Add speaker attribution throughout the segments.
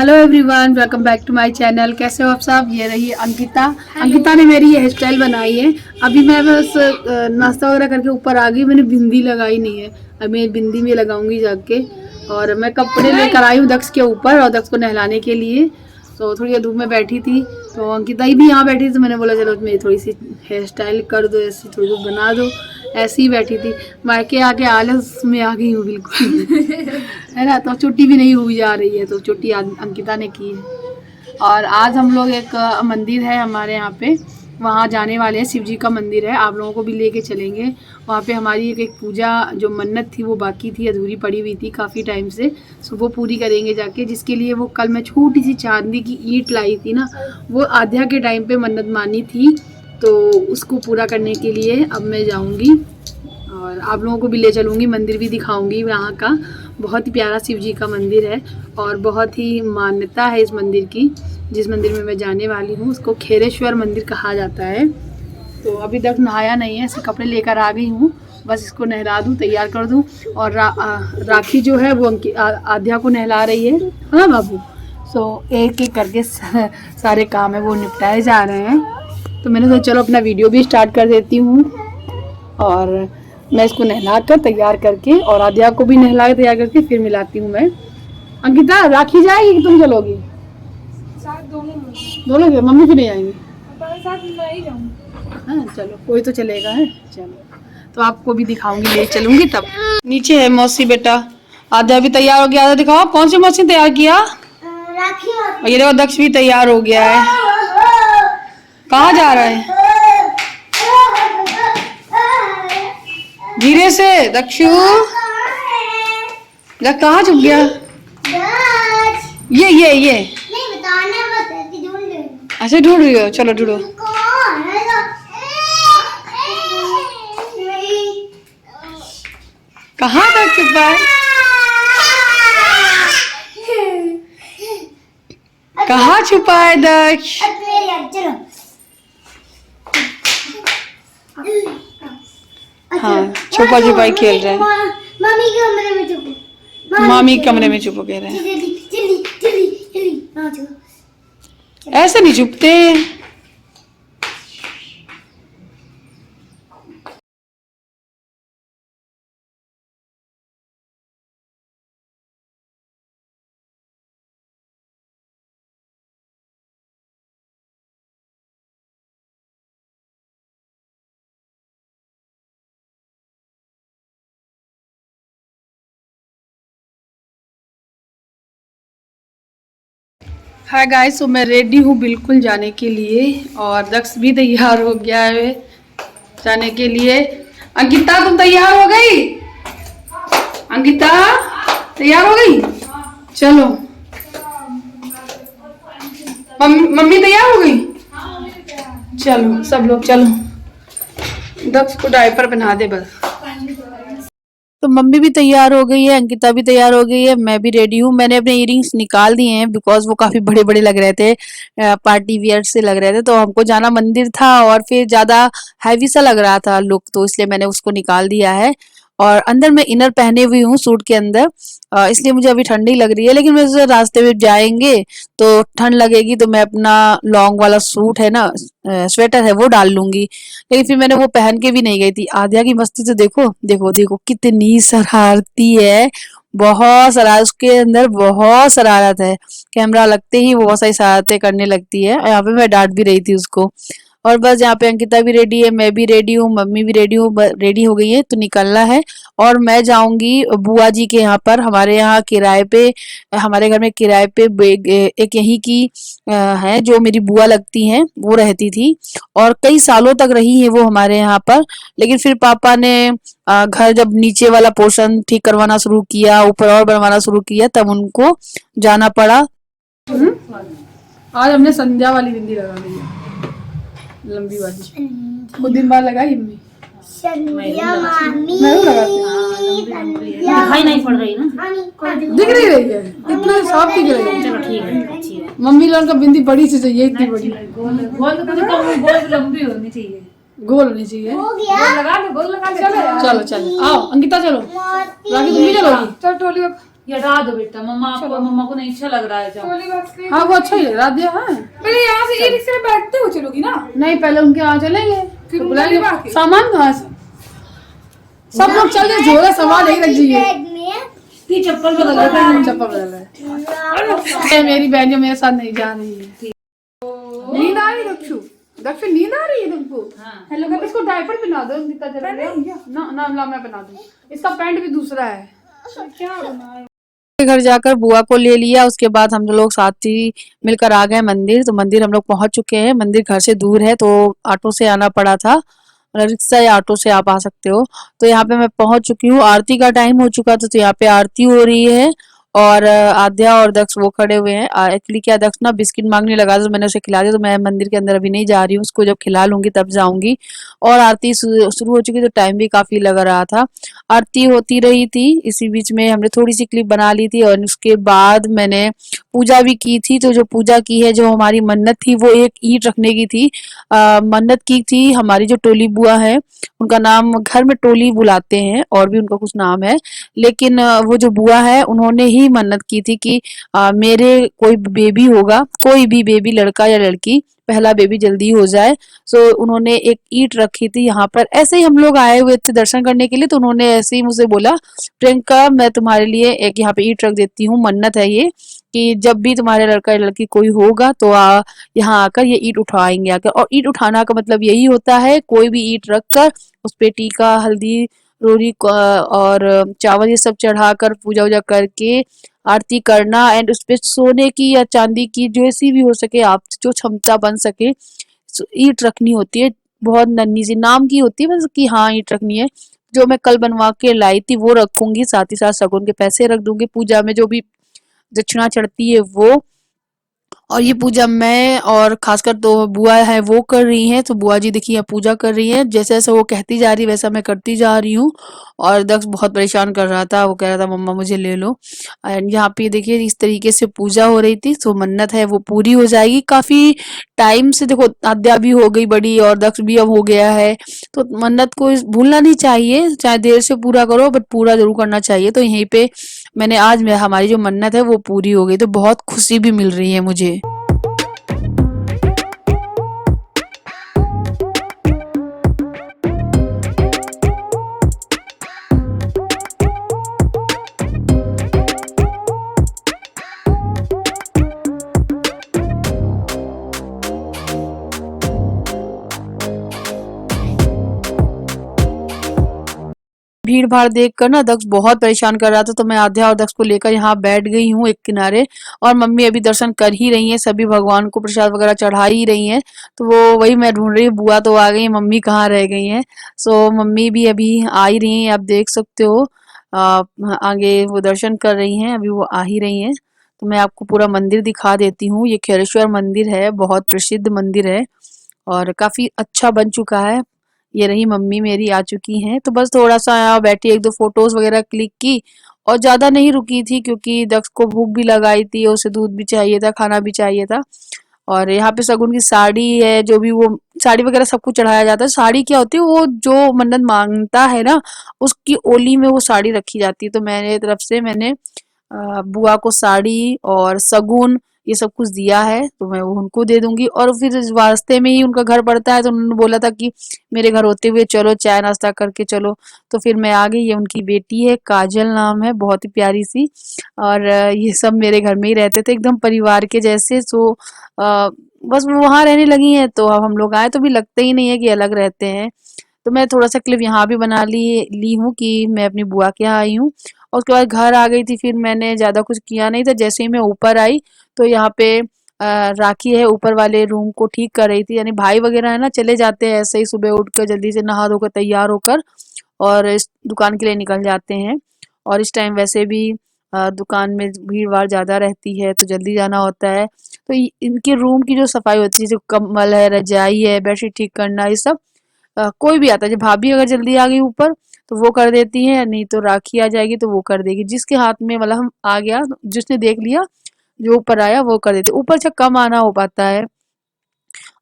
Speaker 1: Hello everyone, welcome back to my channel. कैसे हो आप सब? ये रही अंकिता। अंकिता ने मेरी हेयर स्टाइल बनाई है। अभी मैं बस नाश्ता वगैरह करके ऊपर आ गई। मैंने बिंदी लगाई नहीं है, अभी मैं बिंदी में लगाऊंगी जाके। और मैं कपड़े लेकर आई हूँ दक्ष के ऊपर और दक्ष को नहलाने के लिए। तो थोड़ी धूप में बैठी थी तो अंकिता ही भी यहाँ बैठी थी, तो मैंने बोला चलो मेरी थोड़ी सी हेयर स्टाइल कर दो, ऐसी थोड़ी बहुत बना दो। ऐसे ही बैठी थी, मायके आके आलस में आ गई हूँ बिल्कुल है ना। तो छुट्टी भी नहीं हुई जा रही है, तो छुट्टी अंकिता ने की है। और आज हम लोग एक मंदिर है हमारे यहाँ पे, वहाँ जाने वाले हैं। शिव जी का मंदिर है, आप लोगों को भी लेके चलेंगे। वहाँ पे हमारी एक पूजा जो मन्नत थी वो बाकी थी, अधूरी पड़ी हुई थी काफ़ी टाइम से, सो वो पूरी करेंगे जाके। जिसके लिए वो कल मैं छोटी सी चांदी की ईंट लाई थी ना, वो आध्या के टाइम पे मन्नत मानी थी, तो उसको पूरा करने के लिए अब मैं जाऊँगी और आप लोगों को भी ले चलूँगी, मंदिर भी दिखाऊँगी। यहाँ का बहुत ही प्यारा शिव जी का मंदिर है और बहुत ही मान्यता है इस मंदिर की। जिस मंदिर में मैं जाने वाली हूँ उसको खेरेश्वर मंदिर कहा जाता है। तो अभी तक नहाया नहीं है, ऐसे कपड़े लेकर आ गई हूँ, बस इसको नहला दूँ, तैयार कर दूँ। और राखी जो है वो आध्या को नहला रही है, हाँ बाबू। सो एक एक करके सारे काम है वो निपटाए जा रहे हैं। तो मैंने सोचा चलो अपना वीडियो भी स्टार्ट कर देती हूँ। और मैं इसको नहला कर तैयार करके और आध्या को भी नहला कर तैयार करके फिर मिलाती हूँ मैं। अंकिता, राखी जाएगी कि तुम चलोगी? दोनों के मम्मी भी नहीं आएंगी? हाँ चलो, कोई तो चलेगा है। चलो तो आपको भी दिखाऊंगी, ले चलूंगी तब। नीचे है मौसी बेटा, आध्या भी तैयार हो गया। आध्या दिखाओ कौन सी मौसी तैयार किया? और ये देखो दक्ष भी तैयार हो गया है। कहाँ जा रहा है? धीरे से दक्षु, कहाँ छुप गया? ये अच्छा ढूंढ रही हो, चलो ढूंढो। कहाँ तक छुपा है? कहाँ छुपा है दक्ष? हाँ छुपा छुपाई खेल रहे हैं।
Speaker 2: मामी के कमरे में छुपो,
Speaker 1: मामी कमरे में छुपो कह रहे हैं। ऐसे नहीं छुपते। हाय गाइस, तो मैं रेडी हूँ बिल्कुल जाने के लिए और दक्ष भी तैयार हो गया है जाने के लिए। अंकिता तुम तैयार हो गई? अंकिता तैयार हो गई? चलो मम्मी तैयार हो गई? चलो सब लोग चलो, दक्ष को डायपर पहना दे बस। तो मम्मी भी तैयार हो गई है, अंकिता भी तैयार हो गई है, मैं भी रेडी हूँ। मैंने अपने इयरिंग्स निकाल दिए हैं बिकॉज वो काफी बड़े बड़े लग रहे थे, पार्टी वियर से लग रहे थे। तो हमको जाना मंदिर था और फिर ज्यादा हैवी सा लग रहा था लुक, तो इसलिए मैंने उसको निकाल दिया है। और अंदर मैं इनर पहने हुई हूँ सूट के अंदर, इसलिए मुझे अभी ठंडी लग रही है। लेकिन वैसे रास्ते में जाएंगे तो ठंड लगेगी तो मैं अपना लॉन्ग वाला सूट है ना, स्वेटर है वो डाल लूंगी। लेकिन फिर मैंने वो पहन के भी नहीं गई थी। आध्या की मस्ती तो देखो देखो देखो, कितनी शरारती है, बहुत शरारत उसके अंदर, बहुत शरारत है। कैमरा लगते ही वो बहुत सारी शरारतें करने लगती है। यहाँ पे मैं डांट भी रही थी उसको। और बस यहाँ पे अंकिता भी रेडी है, मैं भी रेडी हूँ, मम्मी भी रेडी हूँ, रेडी हो गई है तो निकलना है। और मैं जाऊंगी बुआ जी के यहाँ पर, हमारे यहाँ किराए पे, हमारे घर में किराए पे एक यहीं की है जो मेरी बुआ लगती हैं, वो रहती थी और कई सालों तक रही है वो हमारे यहाँ पर। लेकिन फिर पापा ने घर जब नीचे वाला पोर्शन ठीक करवाना शुरू किया, ऊपर और बनवाना शुरू किया, तब उनको जाना पड़ा। आज हमने संध्या वाली बिंदी लगा ली है, लंबी वाली, खुद दिन बाद लगाई मम्मी।
Speaker 3: दिखाई नहीं पड़ रही ना,
Speaker 1: दिख रही है, इतना साफ दिख रही है।
Speaker 3: चलो ठीक है, अच्छी है।
Speaker 1: मम्मी लोगों का बिंदी बड़ी सी चाहिए, इतनी बड़ी
Speaker 3: गोल तो कुछ कम, गोल लंबी होनी चाहिए,
Speaker 1: गोल होनी चाहिए।
Speaker 3: गोल लगा लो, गोल लगा लो।
Speaker 1: चलो चलो आओ अंकिता, चलो राखी तुम भी चलोगी?
Speaker 3: चल टोली ये हटा दो बेटा, मम्मा को नहीं अच्छा लग रहा है। जाओ।
Speaker 4: ट्रॉली बॉक्स के
Speaker 1: हाँ वो अच्छा ही लग रहा दिया है।
Speaker 4: पहले यहाँ से ई रिक्शा में बैठते हुए चलोगी ना,
Speaker 1: नहीं पहले उनके यहाँ चलेंगे,
Speaker 4: फिर
Speaker 1: तो
Speaker 4: उनका
Speaker 1: बुलाएंगे।
Speaker 4: लेवा के।
Speaker 1: सामान कहाँ से? सब लोग चल के झोला सामान एक रख दीजिए।
Speaker 2: बैग में
Speaker 3: की चप्पल बदल रहा है।
Speaker 1: चप्पल बदल रहा है। मेरी बहन जो मेरे साथ नहीं जा रही है। नींद आ रही दक्षु, दक्षु नींद आ रही है तुमको?
Speaker 3: हाँ।
Speaker 1: हेलो कर, इसको डायपर पहना दो गीता जरा। ना ना ना मैं पहना दूँ, इसका पैंट भी दूसरा है।
Speaker 4: क्या बनाए
Speaker 5: घर जाकर बुआ को ले लिया। उसके बाद हम लोग साथ ही मिलकर आ गए मंदिर। तो मंदिर हम लोग पहुंच चुके हैं। मंदिर घर से दूर है तो ऑटो से आना पड़ा था, मतलब रिक्शा या ऑटो से आप आ सकते हो। तो यहाँ पे मैं पहुंच चुकी हूँ। आरती का टाइम हो चुका था तो यहाँ पे आरती हो रही है और आद्या और दक्ष वो खड़े हुए हैं। एक्चुअली क्या, दक्ष ना बिस्किट मांगने लगा तो मैंने उसे खिला दिया। तो मैं मंदिर के अंदर अभी नहीं जा रही हूँ, उसको जब खिला लूंगी तब जाऊंगी। और आरती शुरू हो चुकी तो टाइम भी काफी लग रहा था। आरती होती रही थी, इसी बीच में हमने थोड़ी सी क्लिप बना ली थी और उसके बाद मैंने पूजा भी की थी। तो जो पूजा की है, जो हमारी मन्नत थी वो एक ईंट रखने की थी। मन्नत की थी हमारी जो टोली बुआ है, उनका नाम घर में टोली बुलाते हैं और भी उनका कुछ नाम है, लेकिन वो जो बुआ है उन्होंने ही मन्नत की थी कि मेरे कोई बेबी होगा, कोई भी बेबी लड़का या लड़की, पहला बेबी जल्दी हो जाए। सो उन्होंने एक ईंट रखी थी यहाँ पर। ऐसे ही हम लोग आए हुए थे दर्शन करने के लिए, तो उन्होंने ऐसे ही मुझसे बोला, प्रियंका मैं तुम्हारे लिए एक यहाँ पे ईंट रख देती हूँ, मन्नत है ये कि जब भी तुम्हारे लड़का या लड़की कोई होगा तो यहाँ आकर ये ईंट उठाएंगे आकर। और ईंट उठाना का मतलब यही होता है, कोई भी ईंट रखकर उस पे टीका, हल्दी, रोरी और चावल ये सब चढ़ाकर पूजा वूजा करके आरती करना। एंड उस पे सोने की या चांदी की जैसी भी हो सके, आप जो क्षमता बन सके, ईंट रखनी होती है। बहुत नन्ही सी नाम की होती है बस कि हाँ ईंट रखनी है। जो मैं कल बनवा के लाई थी वो रखूंगी, साथ ही साथ शगुन के पैसे रख दूंगी, पूजा में जो भी दक्षिणा चढ़ती है वो। और ये पूजा मैं और खासकर तो बुआ है वो कर रही हैं। तो बुआ जी देखिए यहाँ पूजा कर रही हैं, जैसे जैसे वो कहती जा रही है वैसा मैं करती जा रही हूँ। और दक्ष बहुत परेशान कर रहा था, वो कह रहा था मम्मा मुझे ले लो। एंड यहाँ पे देखिए इस तरीके से पूजा हो रही थी। तो मन्नत है वो पूरी हो जाएगी। काफी टाइम से देखो, आद्या भी हो गई बड़ी और दक्ष भी अब हो गया है, तो मन्नत को भूलना नहीं चाहिए, चाहे देर से पूरा करो बट पूरा जरूर करना चाहिए। तो यहीं पे मैंने आज में हमारी जो मन्नत है वो पूरी हो गई, तो बहुत खुशी भी मिल रही है मुझे। भीड़ भाड़ देख कर ना दक्ष बहुत परेशान कर रहा था, तो मैं आध्या और दक्ष को लेकर यहाँ बैठ गई हूँ एक किनारे। और मम्मी अभी दर्शन कर ही रही हैं, सभी भगवान को प्रसाद वगैरह चढ़ा ही रही हैं। तो वो वही मैं ढूंढ रही हूँ, बुआ तो आ गई है, मम्मी कहाँ रह गई हैं। सो मम्मी भी अभी आ ही रही हैं, आप देख सकते हो। आगे वो दर्शन कर रही हैं, अभी वो आ ही रही हैं। तो मैं आपको पूरा मंदिर दिखा देती हूँ। ये खैरेश्वर मंदिर है, बहुत प्रसिद्ध मंदिर है और काफी अच्छा बन चुका है। ये रही मम्मी मेरी आ चुकी हैं। तो बस थोड़ा सा यहाँ बैठी, एक दो फोटोज वगैरह क्लिक की और ज्यादा नहीं रुकी थी क्योंकि दक्ष को भूख भी लगाई थी, उसे दूध भी चाहिए था, खाना भी चाहिए था। और यहाँ पे शगुन की साड़ी है, जो भी वो साड़ी वगैरह सब कुछ चढ़ाया जाता है। साड़ी क्या होती है, वो जो मन्नत मांगता है ना उसकी ओली में वो साड़ी रखी जाती है। तो मेरे तरफ से मैंने बुआ को साड़ी और शगुन ये सब कुछ दिया है, तो मैं वो उनको दे दूंगी। और फिर वास्ते में ही उनका घर पड़ता है, तो उन्होंने बोला था कि मेरे घर होते हुए चलो, चाय नाश्ता करके चलो। तो फिर मैं आ गई। ये उनकी बेटी है, काजल नाम है, बहुत ही प्यारी सी। और ये सब मेरे घर में ही रहते थे, एकदम परिवार के जैसे। सो बस वो वहां रहने लगी हैं, तो अब हम लोग आए तो भी लगता ही नहीं है कि अलग रहते हैं। तो मैं थोड़ा सा क्लिप यहाँ भी बना ली हूँ कि मैं अपनी बुआ के यहाँ आई हूँ। और उसके बाद घर आ गई थी, फिर मैंने ज्यादा कुछ किया नहीं था। जैसे ही मैं ऊपर आई तो यहाँ पे राखी है ऊपर वाले रूम को ठीक कर रही थी। यानी भाई वगैरह है ना, चले जाते हैं ऐसे ही सुबह उठकर जल्दी से नहा धोकर तैयार होकर और इस दुकान के लिए निकल जाते हैं। और इस टाइम वैसे भी दुकान में भीड़ भाड़ ज्यादा रहती है तो जल्दी जाना होता है। तो इनके रूम की जो सफाई होती है, जैसे कम्बल है, रजाई है, बेडशीट ठीक करना, ये सब कोई भी आता है। जब भाभी अगर जल्दी आ गई ऊपर तो वो कर देती है, नहीं तो राखी आ जाएगी तो वो कर देगी। जिसके हाथ में मतलब हम आ गया, जिसने देख लिया, जो ऊपर आया वो कर देती। ऊपर से कम आना हो पाता है।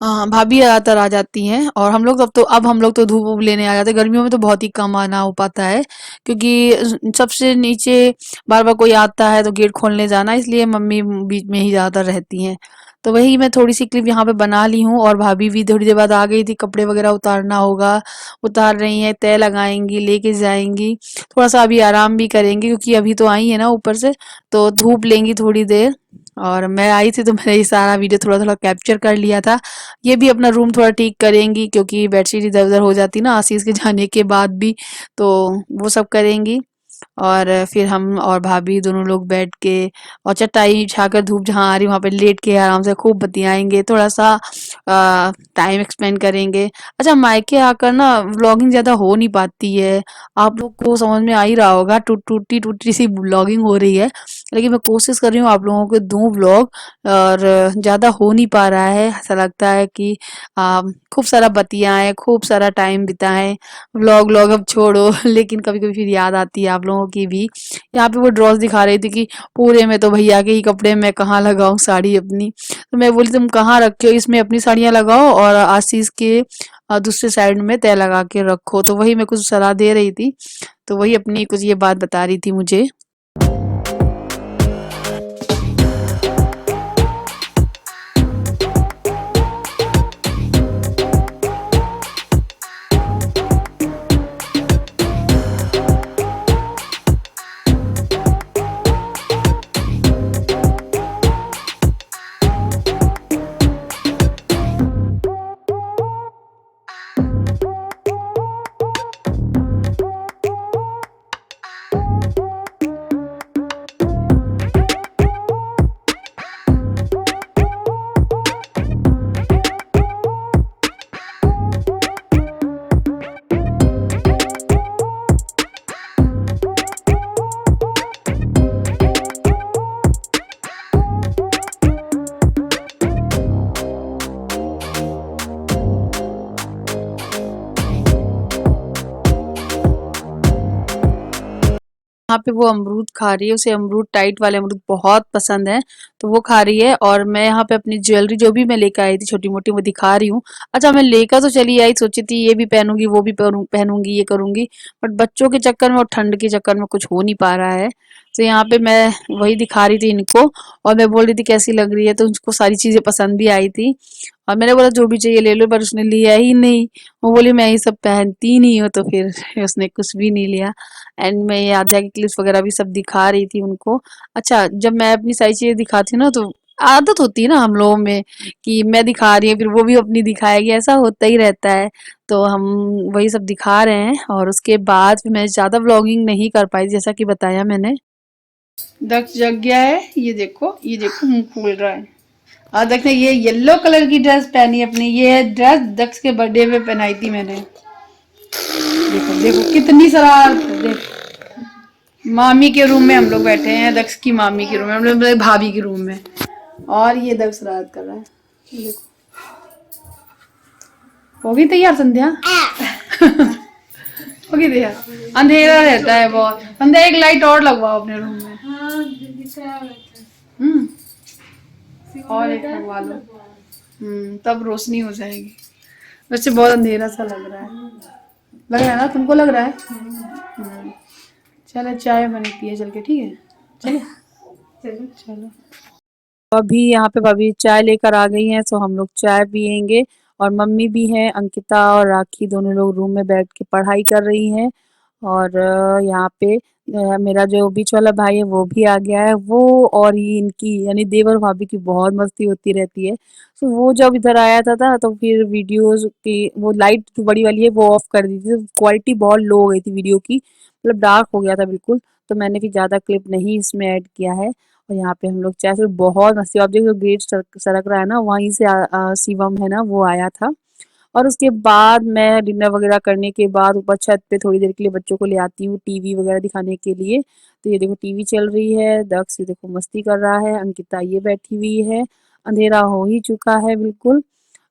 Speaker 5: भाभी ज़्यादातर आ जाती हैं और हम लोग अब हम लोग तो धूप वूप लेने आ जाते हैं। गर्मियों में तो बहुत ही कम आना हो पाता है क्योंकि सबसे नीचे बार बार कोई आता है तो गेट खोलने जाना, इसलिए मम्मी बीच में ही ज़्यादातर रहती हैं। तो वही मैं थोड़ी सी क्लिप यहाँ पे बना ली हूँ और भाभी भी थोड़ी देर बाद आ गई थी। कपड़े वगैरह उतारना होगा, उतार रही हैं, तय लगाएंगी, लेके जाएंगी। थोड़ा सा अभी आराम भी करेंगी क्योंकि अभी तो आई है ना ऊपर से, तो धूप लेंगी थोड़ी देर। और मैं आई थी तो मैंने ये सारा वीडियो थोड़ा थोड़ा कैप्चर कर लिया था। ये भी अपना रूम थोड़ा ठीक करेंगी क्योंकि बेडशीट इधर-उधर हो जाती ना आशीष के जाने के बाद भी, तो वो सब करेंगी। और फिर हम और भाभी दोनों लोग बैठ के और चटाई बिछाकर धूप जहाँ आ रही वहाँ पे लेट के आराम से खूब बतियाएँगे, थोड़ा-सा टाइम स्पेंड करेंगे। अच्छा, मायके आकर ना व्लॉगिंग ज़्यादा हो नहीं पाती है। आप लोग को समझ में आ ही रहा होगा, टूटी-टूटी सी व्लॉगिंग हो रही है। लेकिन मैं कोशिश कर रही हूँ आप लोगों को दूँ व्लॉग, और ज़्यादा हो नहीं पा रहा है। ऐसा लगता है कि खूब सारा बतियाएँ, खूब सारा टाइम बिताएँ। व्लॉग अब छोड़ो लेकिन कभी-कभी फिर याद आती है आप लोगों की भी। यहाँ पे वो ड्रेस दिखा रही थी कि पूरे में तो भैया के ही कपड़े मैं कहाँ लगाऊँ साड़ी अपनी। तो मैं बोली तुम कहाँ रखे हो, इसमें अपनी साड़ियाँ लगाओ और आशीष के दूसरे साइड में तय लगा के रखो। तो वही मैं कुछ सलाह दे रही थी। तो वही अपनी कुछ ये बात बता रही थी मुझे। यहाँ पे वो अमरूद खा रही है, उसे अमरूद टाइट वाले अमरूद बहुत पसंद है, तो वो खा रही है। और मैं यहाँ पे अपनी ज्वेलरी जो भी मैं लेकर आई थी छोटी मोटी वो दिखा रही हूँ। अच्छा, मैं लेकर तो चली आई, सोची थी ये भी पहनूंगी वो भी पहनूंगी ये करूंगी, बट बच्चों के चक्कर में और ठंड के चक्कर में कुछ हो नहीं पा रहा है। तो यहाँ पे मैं वही दिखा रही थी इनको और मैं बोल रही थी कैसी लग रही है, तो उनको सारी चीजें पसंद भी आई थी। और मैंने बोला जो भी चाहिए ले लो, पर उसने लिया ही नहीं। वो बोली मैं ये सब पहनती ही नहीं हूँ, तो फिर उसने कुछ भी नहीं लिया। एंड मैं ये आध्या की क्लिप्स वगैरह भी सब दिखा रही थी उनको। अच्छा, जब मैं अपनी सारी चीजें दिखाती हूँ ना तो आदत होती है ना हम लोगों में कि मैं दिखा रही हूँ फिर वो भी अपनी दिखाएगी, ऐसा होता ही रहता है। तो हम वही सब दिखा रहे हैं और उसके बाद फिर मैं ज्यादा व्लॉगिंग नहीं कर पाई जैसा कि बताया मैंने।
Speaker 1: दक्ष जग गया है, ये देखो मुंह खोल रहा है। और दक्ष ने ये येलो कलर की ड्रेस पहनी अपनी, ये ड्रेस दक्ष के बर्थडे पे पहनाई थी मैंने। देखो देखो कितनी शरारत है, देख। मामी के रूम में हम लोग बैठे हैं, दक्ष की मामी के रूम में, हम लोग भाभी के रूम में, और ये दक्ष शरारत कर रहा है। ये देखो, हो गई तैयार संध्या? हो गई तैयार? अंधेरा रहता है बहुत। संध्या एक लाइट और लगवाओ अपने रूम में। और एक लगवा लो। तब रोशनी हो जाएगी। वैसे बहुत अंधेरा सा लग रहा है ना? तुमको लग रहा है? चलो चाय बनती है चल के, ठीक है? चलो चलो चलो।
Speaker 5: अभी यहाँ पे भाभी चाय लेकर आ गई हैं, तो हम लोग चाय पियेंगे। और मम्मी भी हैं, अंकिता और राखी दोनों लोग रूम में बैठ के पढ़ाई कर रही हैं। और यहाँ पे मेरा जो बीच वाला भाई है वो भी आ गया है। वो और ये इनकी यानी देवर भाभी की बहुत मस्ती होती रहती है। तो वो जब इधर आया था तो फिर वीडियोस की वो लाइट जो बड़ी वाली है वो ऑफ कर दी थी, क्वालिटी बहुत लो हो गई थी वीडियो की, मतलब डार्क हो गया था बिल्कुल। तो मैंने फिर ज़्यादा क्लिप नहीं इसमें ऐड किया है। और यहाँ पे हम लोग चाय से बहुत मस्ती, आप देखो गेट सरक रहा है ना, वहीं से शिवम है ना वो आया था। और उसके बाद मैं डिनर वगैरह करने के बाद ऊपर छत पे थोड़ी देर के लिए बच्चों को ले आती हूँ टीवी वगैरह दिखाने के लिए। तो ये देखो टीवी चल रही है, दक्ष ये देखो मस्ती कर रहा है, अंकिता ये बैठी हुई है। अंधेरा हो ही चुका है बिल्कुल।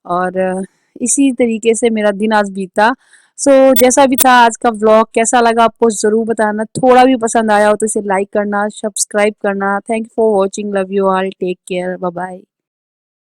Speaker 5: और इसी तरीके से मेरा दिन आज बीता। सो जैसा भी था आज का व्लॉग, कैसा लगा आपको ज़रूर बताना। थोड़ा भी पसंद आया हो तो इसे लाइक करना, सब्सक्राइब करना। Thank you for watching, love you all, take care, bye bye.